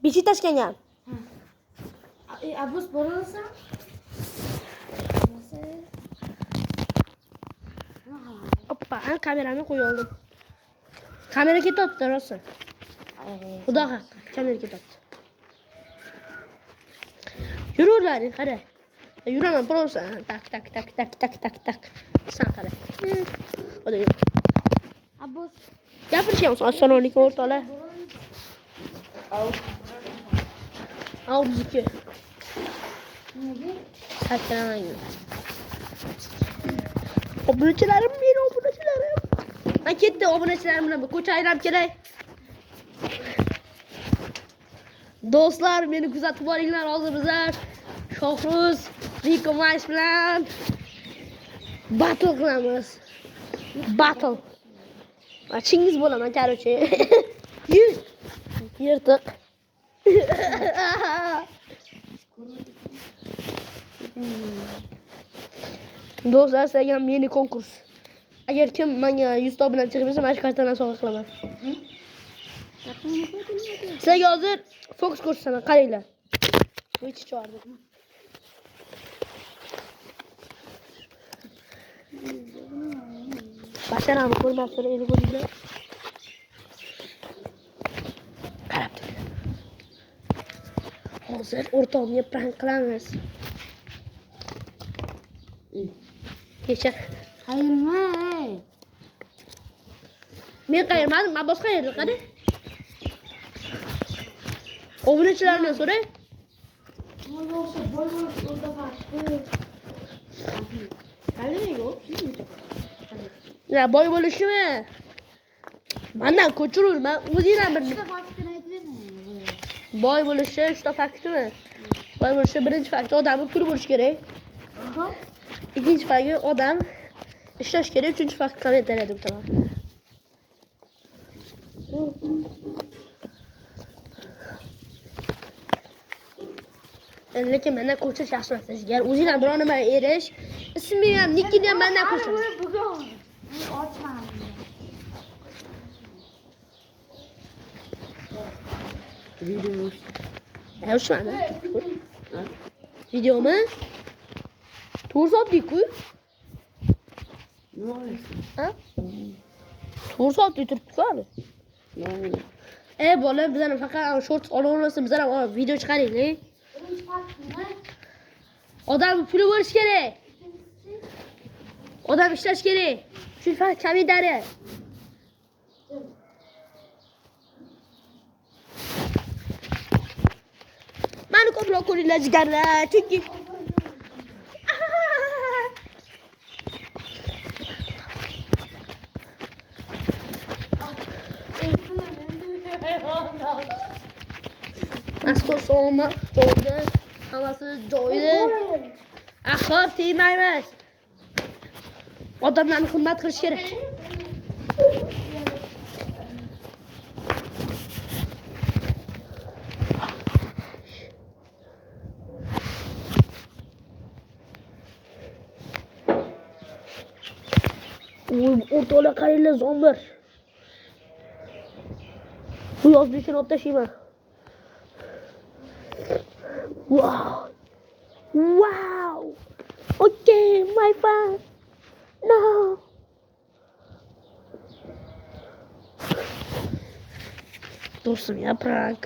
Beşiktaş'ken gel. Abuz boralasan. Hoppa, kameramı koyuyorum. Kamera ketoptu olsun. Xudo haqqi, kamera ketoptu. Yururlar, qara. Yuraman, просто tak. Sen qara. Hadi yur. Abuz. Gapirishyapmiz, assalomu alaykum o'rtoqlar. Al bizniki. Nega? Sakramang. Obunachilarim, meni obunachilarim. Men ketdim obunachilarim bilan ko'cha aylab kelay. Do'stlar, meni kuzatib boringlar. Hozir bizlar Shohruz, Riko Mash bilan battle qilamiz. Battle. Achingiz bo'laman, короче. Yirtiq. Do'stlar, sizlarga meni konkurs. Agar kim menga 100 ta bilan chiqib bersa, mana shu kartadan sovg'a qilaman. Sizlarga hozir fokus ko'rsataman, qaranglar. Bu ichi chiqardi. Basharani ko'rmabsizlar, endi ko'ringlar. Qarab turing. Hozir o'rtog'imga prank qilamiz. Kechir. Qayerma? Men qayermadim, men boshqa yerda qani. Obunachilardan so'ray. Ya boy bo'lishimi? Mendan ko'chirur, men o'zingdan bir boy bo'lishi uchta faktimi? Boy bo'lishi birinchi fakt odamning puli bo'lishi kerak. Ikkinchi fakti odam ishlash kerak, uchinchi fakt kommentariyada bilaman. Lekin mendan ko'chirish yaxshi emas. Agar o'zingdan biror nima erish, isming ham, nickingni ham mendan ko'chir. Video. Yaxshimadi. Videomi? To'g'ri so'tdik-ku. Nima qilyapsan? Ha? To'g'ri so'tdik turibdi-ku hali. Bola, bizlarni faqat short olaversa, bizlar ham video chiqaraylik. Odam puli bo'lishi kerak. Odam ishlash kerak. Shu faqat kommentariya. Mani ko'proq ko'ringlar jigarlar, chunki Astor so'ma, joyda, hammasi joyida. Axir tegmaymiz. Odamlarni hurmat qilish kerak. O'rtoqlar, qaranglar, zombir. Bu yozni uchun olib tashlayman. Wow. Okay, my friend. No. Do'stim, ya prank.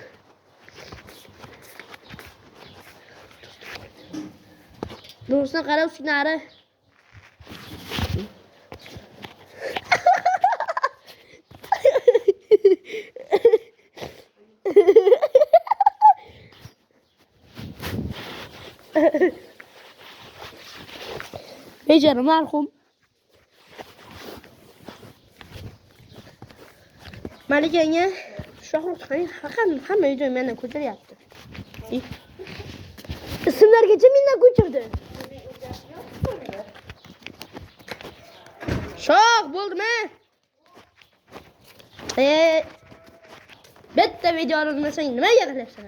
Do'stim, qarab sinari. Becanım marhum. Malikaga Shohruz hamma joy mendan ko'chiryapti. Ismlargacha mendan ko'chirdi. Shoh bo'ldimi? Bitta video olmasang nimaga qilyapsan?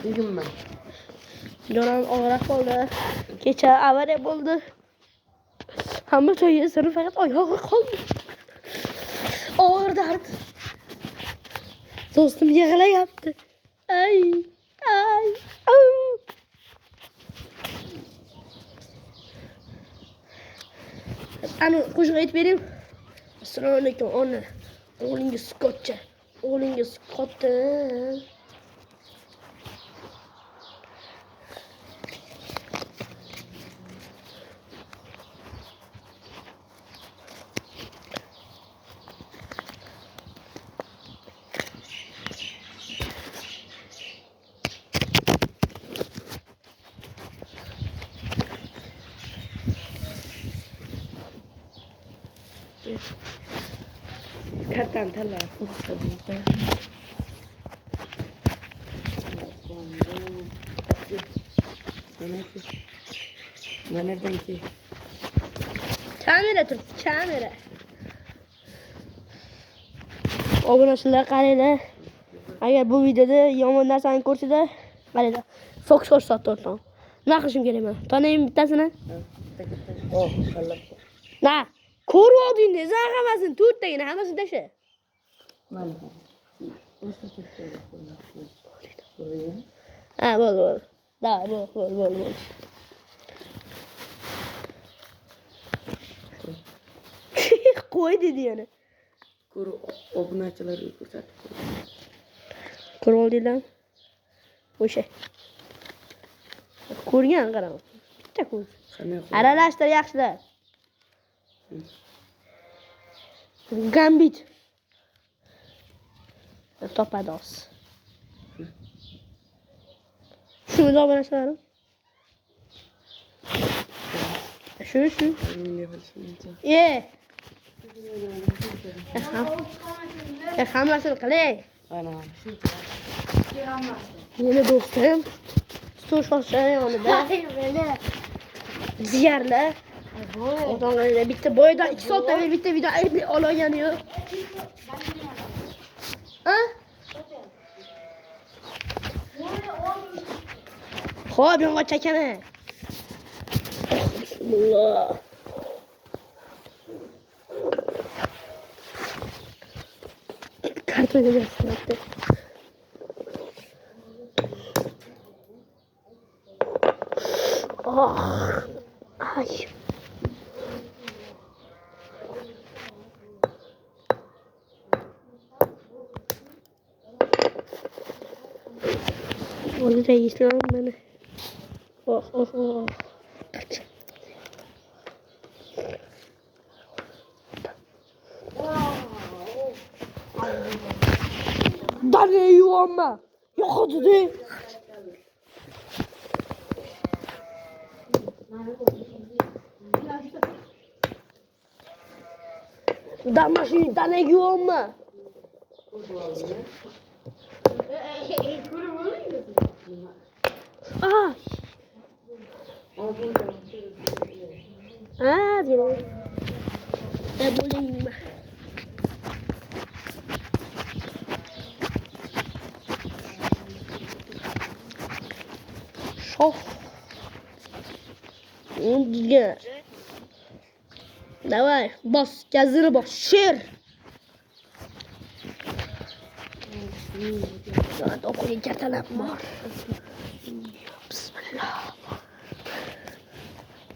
Uyumman. Jonim og'riq bo'ldi. Kecha avariya bo'ldi. Hamma to'yi sirri faqat oyog'i qoldi. Og'ir dard. Do'stim yig'layapti. Ay, ay, au. Ana qo'shiq aytib bering. Assalomu alaykum ona. O'g'lingiz katta. O'g'lingiz katta. Kattan tala. Nereden ki? Kamera tur, kamera. Obunachilar qaranglar. Agar bu videoda yomon narsani ko'rsanglar, qaranglar. Fox ko'rsatdi o'rtoq. Nima qilishim kerak men? Tanaymi bittasini? Oh, Allah. Na, ko'rvodingni, zag'amasin, to'rttagina hammasini tasha. Mana. Ha, bo'ldi. Da, bo'ldi. Qo'y dedi yana. Ko'ru obunachilarga ko'rsatib. Ko'rvoldinglarmi? O'sha. Ko'rgan qarang. Bitta ko'r. Aralashtir yaxshilar. Gambit. Topadi os. Shuni da obunachilarim. Shu. Hammasini qilay. Ana. Yeni do'stim. So'shosha yonida. Ziyarlar. Odamlar bitta boydan 2 soatda bitta video aybi olgani yo'q. Ha? Xo'p, yong'oq chakana. Bismillah. Kartonga jastiribdi. Ay. Onu da yiyeceğim beni. Oh. Kaç. Dane yuvarma. Yok oldu değil. Damaşı dane yuvarma. Ah. Ah, diyor. Bulayım. Şof. Güzel. Давай, bas, газını bas, şir. Zaten okuyu çatalam var. Bismillah.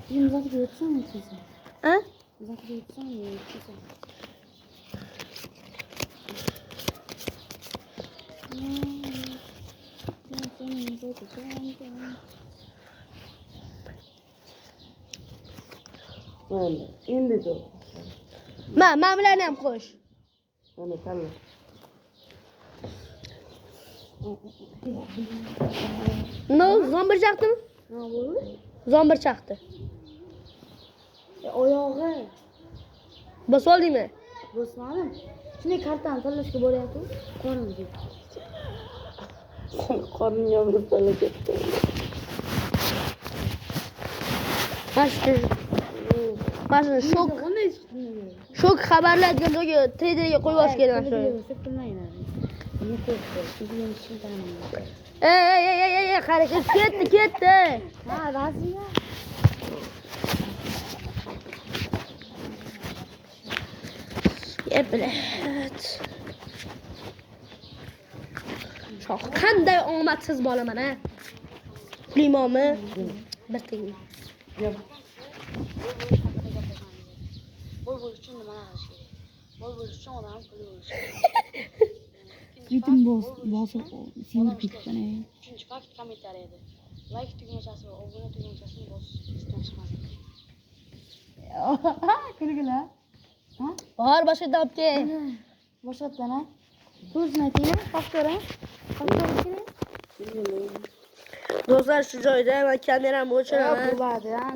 İmza götürsün mü size? Ha? İmza götürsün mü size? Ana. Endi de. Ben bilen hem koş. Ana tamam. Ne zombir çaktı mı? Ne oldu? Zombir çaktı. Oyağı. Bas oldu mu? Bosmanim. Şimdi kartdan tanışıp boryapti. Qo'lim deb. Qorning yog'ib ketdi. Başka şok haberler geliyor. Trader'e koy baş gelin şöyle. Ey hareket gitti. Ha razı ya. Evet. Çok qanday omadsiz bolaman ha. Limoni bir teng. Yap. Boy bo'lish uchun nima qilish kerak? Boy bo'lish uchun odam puli bo'lishi kerak. Ritim bosib sindirib ketgan. Uchinchi fakt kommentariyada. Like tugmachasi va obuna tugmachasini bosishni unutmaslik. Kulgila. Ha? Bahor boshida olib kel. Boshqatdan ha? So'zini ayting, faktor ha? Faktor kerak. Do'stlar shu joyda men kameramni o'chiraman. Bo'ladi, ha.